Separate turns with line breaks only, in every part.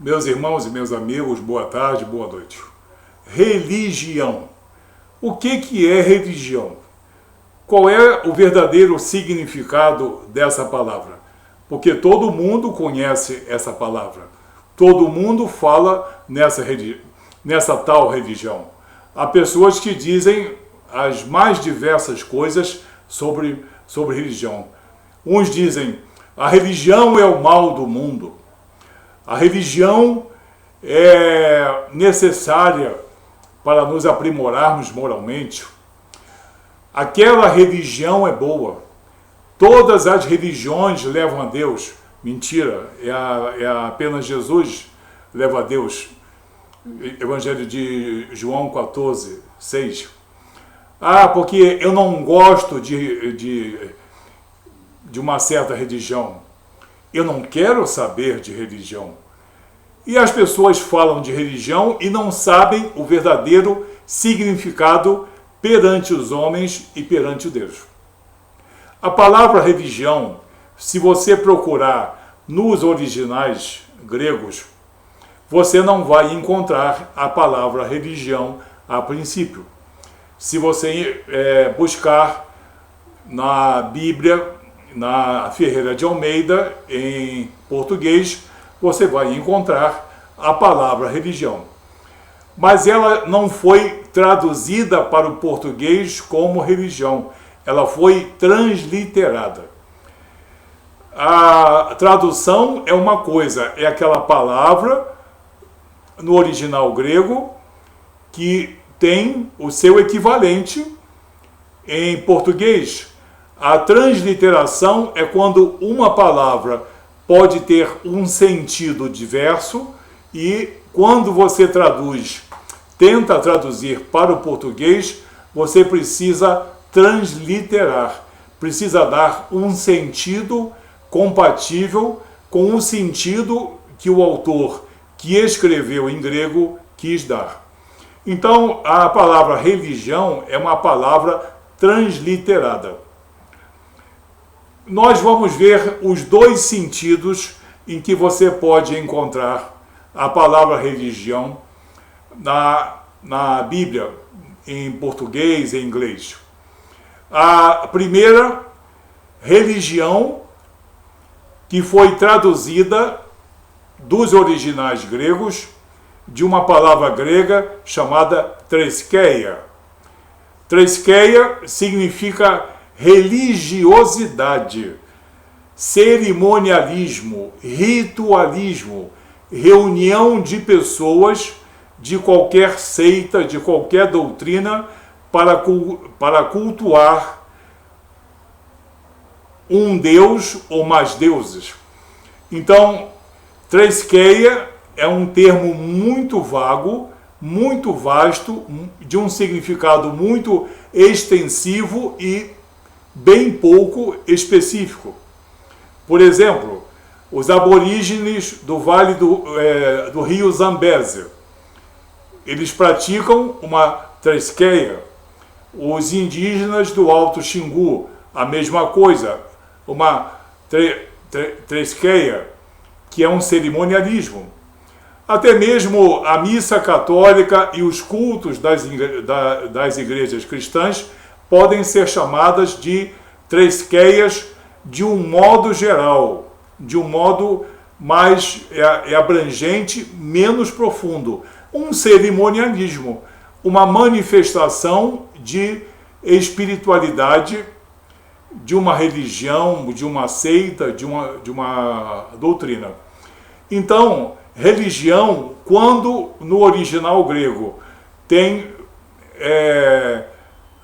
Meus irmãos e meus amigos, boa tarde, boa noite. Religião. O que é religião? Qual é o verdadeiro significado dessa palavra? Porque todo mundo conhece essa palavra. Todo mundo fala nessa tal religião. Há pessoas que dizem as mais diversas coisas sobre religião. Uns dizem, a religião é o mal do mundo. A religião é necessária para nos aprimorarmos moralmente. Aquela religião é boa. Todas as religiões levam a Deus. Mentira, é apenas Jesus leva a Deus. Evangelho de João 14, 6. Porque eu não gosto de uma certa religião. Eu não quero saber de religião. E as pessoas falam de religião e não sabem o verdadeiro significado perante os homens e perante Deus. A palavra religião, se você procurar nos originais gregos, você não vai encontrar a palavra religião a princípio. Se você buscar na Bíblia, na Ferreira de Almeida, em português, você vai encontrar a palavra religião. Mas ela não foi traduzida para o português como religião, ela foi transliterada. A tradução é uma coisa, é aquela palavra no original grego que tem o seu equivalente em português. A transliteração é quando uma palavra pode ter um sentido diverso e quando você tenta traduzir para o português, você precisa transliterar, precisa dar um sentido compatível com o sentido que o autor que escreveu em grego quis dar. Então, a palavra religião é uma palavra transliterada. Nós vamos ver os dois sentidos em que você pode encontrar a palavra religião na Bíblia, em português e em inglês. A primeira, religião, que foi traduzida dos originais gregos, de uma palavra grega chamada treskeia. Treskeia significa religiosidade, cerimonialismo, ritualismo, reunião de pessoas de qualquer seita, de qualquer doutrina, para cultuar um deus ou mais deuses. Então, treskeia é um termo muito vago, muito vasto, de um significado muito extensivo e bem pouco específico. Por exemplo, os aborígenes do vale do rio Zambeze, eles praticam uma treskeia. Os indígenas do Alto Xingu, a mesma coisa, uma treskeia, que é um cerimonialismo. Até mesmo a missa católica e os cultos das igrejas cristãs podem ser chamadas de treskeias de um modo geral, de um modo mais abrangente, menos profundo. Um cerimonialismo, uma manifestação de espiritualidade, de uma religião, de uma seita, de uma doutrina. Então, religião, quando no original grego tem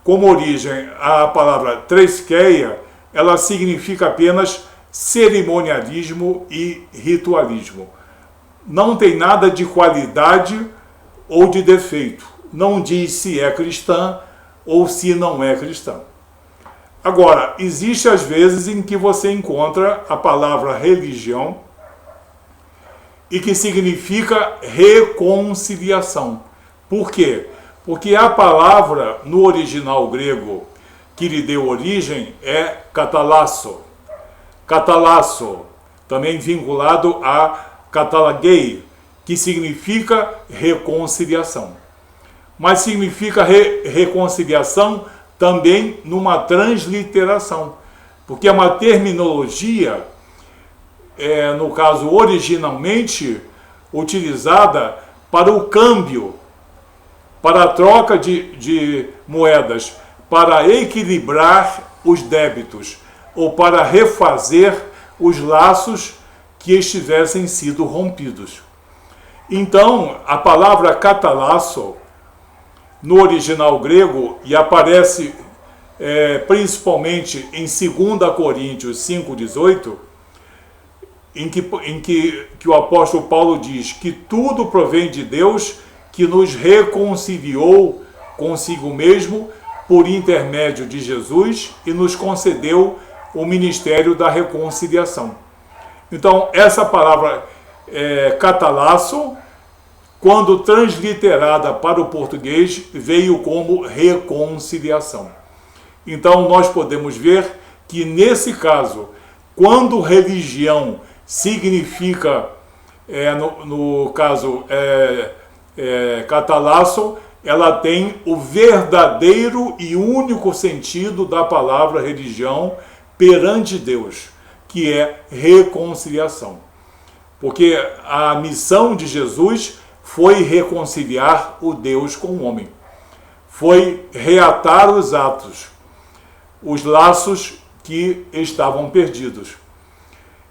como origem a palavra treskeia, ela significa apenas cerimonialismo e ritualismo. Não tem nada de qualidade ou de defeito. Não diz se é cristã ou se não é cristã. Agora, existe às vezes em que você encontra a palavra religião e que significa reconciliação. Por quê? Porque a palavra no original grego que lhe deu origem é catalasso. Catalasso, também vinculado a catalagei, que significa reconciliação. Mas significa reconciliação também numa transliteração, porque é uma terminologia, no caso originalmente utilizada para o câmbio, para a troca de moedas, para equilibrar os débitos ou para refazer os laços que estivessem sido rompidos. Então, a palavra catalasso, no original grego, e aparece principalmente em 2 Coríntios 5,18, em que o apóstolo Paulo diz que tudo provém de Deus, que nos reconciliou consigo mesmo por intermédio de Jesus e nos concedeu o ministério da reconciliação. Então, essa palavra catalasso, quando transliterada para o português, veio como reconciliação. Então, nós podemos ver que, nesse caso, quando religião significa, no caso, catalasso, ela tem o verdadeiro e único sentido da palavra religião perante Deus, que é reconciliação. Porque a missão de Jesus foi reconciliar o Deus com o homem. Foi reatar os atos, os laços que estavam perdidos.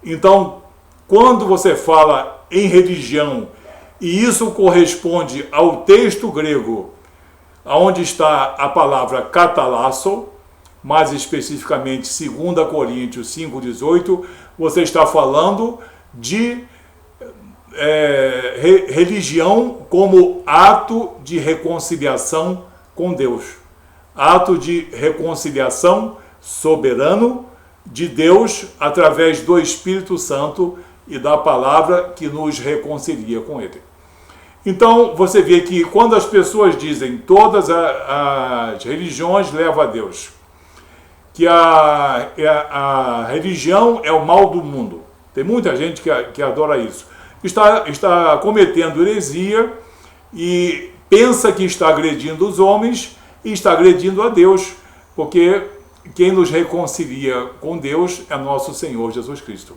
Então, quando você fala em religião, e isso corresponde ao texto grego, onde está a palavra catalasso, mais especificamente 2 Coríntios 5,18, você está falando de religião como ato de reconciliação com Deus. Ato de reconciliação soberano de Deus através do Espírito Santo e da palavra que nos reconcilia com Ele. Então, você vê que quando as pessoas dizem todas as religiões levam a Deus, que a religião é o mal do mundo. Tem muita gente que adora isso. Está cometendo heresia e pensa que está agredindo os homens e está agredindo a Deus, porque quem nos reconcilia com Deus é nosso Senhor Jesus Cristo.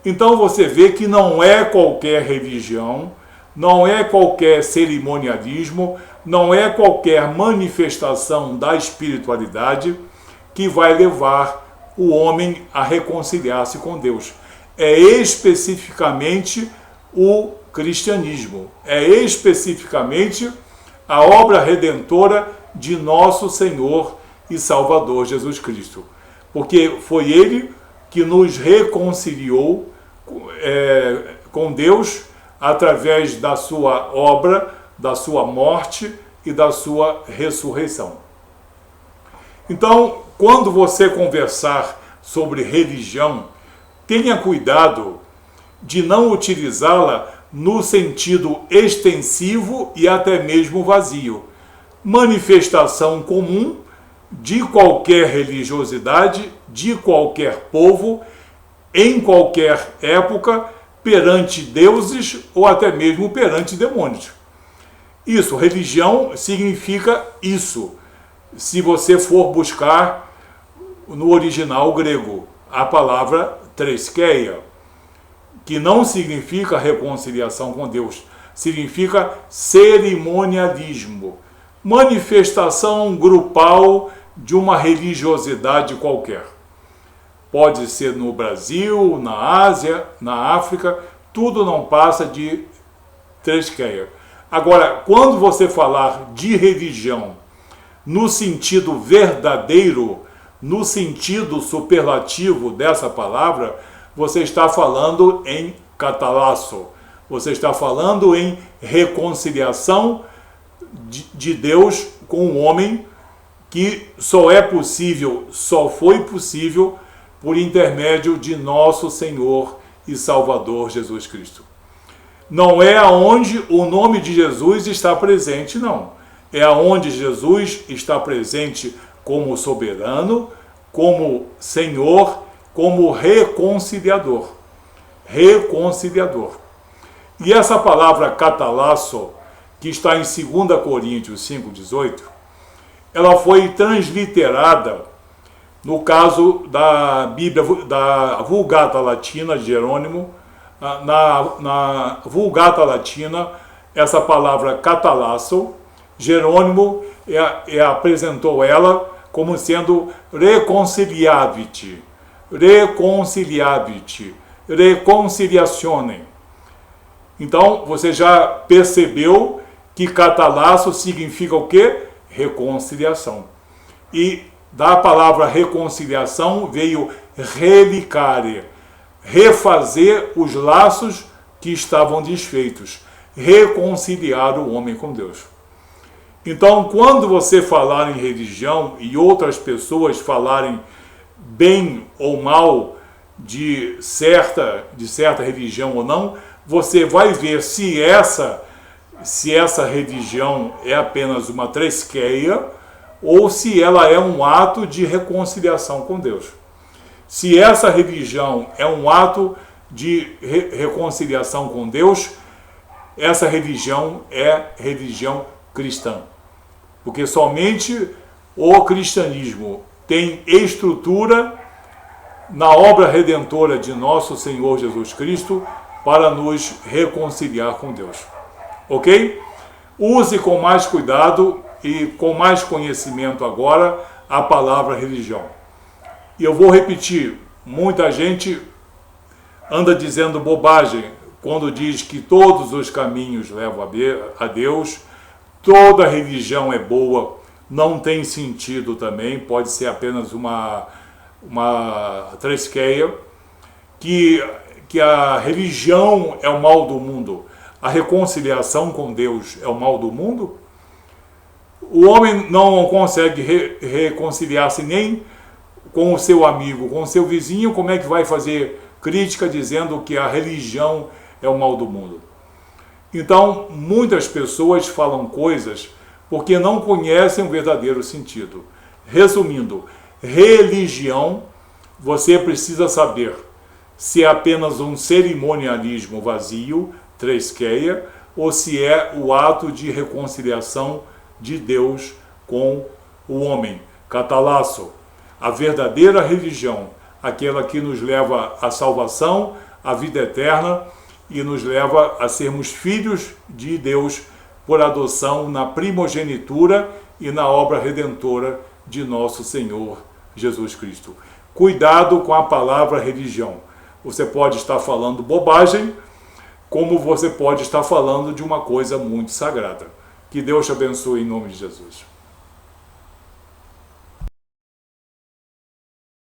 Então você vê que não é qualquer religião, não é qualquer cerimonialismo, não é qualquer manifestação da espiritualidade que vai levar o homem a reconciliar-se com Deus. É especificamente o cristianismo, é especificamente a obra redentora de nosso Senhor e Salvador Jesus Cristo. Porque foi Ele que nos reconciliou com Deus através da sua obra, da sua morte e da sua ressurreição. Então, quando você conversar sobre religião, tenha cuidado de não utilizá-la no sentido extensivo e até mesmo vazio. Manifestação comum de qualquer religiosidade, de qualquer povo, em qualquer época, perante deuses ou até mesmo perante demônios. Isso, religião significa isso, se você for buscar no original grego a palavra treskeia, que não significa reconciliação com Deus, significa cerimonialismo, manifestação grupal de uma religiosidade qualquer. Pode ser no Brasil, na Ásia, na África, tudo não passa de treskeia. Agora, quando você falar de religião no sentido verdadeiro, no sentido superlativo dessa palavra, você está falando em catalasso, você está falando em reconciliação de Deus com o homem, que só é possível, só foi possível por intermédio de nosso Senhor e Salvador Jesus Cristo. Não é aonde o nome de Jesus está presente, não. É aonde Jesus está presente como soberano, como Senhor, como reconciliador. Reconciliador. E essa palavra catalasso, que está em 2 Coríntios 5,18, ela foi transliterada, no caso da Bíblia, da Vulgata Latina de Jerônimo. Na Vulgata Latina, essa palavra catalasso, Jerônimo apresentou ela como sendo reconciliavit, reconciliazione. Então, você já percebeu que catalasso significa o quê? Reconciliação. E da palavra reconciliação veio relicare, refazer os laços que estavam desfeitos, reconciliar o homem com Deus. Então, quando você falar em religião e outras pessoas falarem bem ou mal de certa religião ou não, você vai ver se essa religião é apenas uma tresqueia ou se ela é um ato de reconciliação com Deus. Se essa religião é um ato de reconciliação com Deus, essa religião é religião cristã. Porque somente o cristianismo tem estrutura na obra redentora de nosso Senhor Jesus Cristo para nos reconciliar com Deus. Ok? Use com mais cuidado e com mais conhecimento agora a palavra religião. E eu vou repetir, muita gente anda dizendo bobagem quando diz que todos os caminhos levam a Deus, toda religião é boa, não tem sentido também, pode ser apenas uma tresqueia, que a religião é o mal do mundo, a reconciliação com Deus é o mal do mundo. O homem não consegue reconciliar-se nem com o seu amigo, com o seu vizinho, como é que vai fazer crítica dizendo que a religião é o mal do mundo? Então, muitas pessoas falam coisas porque não conhecem o verdadeiro sentido. Resumindo, religião, você precisa saber se é apenas um cerimonialismo vazio, tresqueia, ou se é o ato de reconciliação de Deus com o homem, catalasso. A verdadeira religião, aquela que nos leva à salvação, à vida eterna e nos leva a sermos filhos de Deus por adoção na primogenitura e na obra redentora de nosso Senhor Jesus Cristo. Cuidado com a palavra religião. Você pode estar falando bobagem, como você pode estar falando de uma coisa muito sagrada. Que Deus te abençoe em nome de Jesus.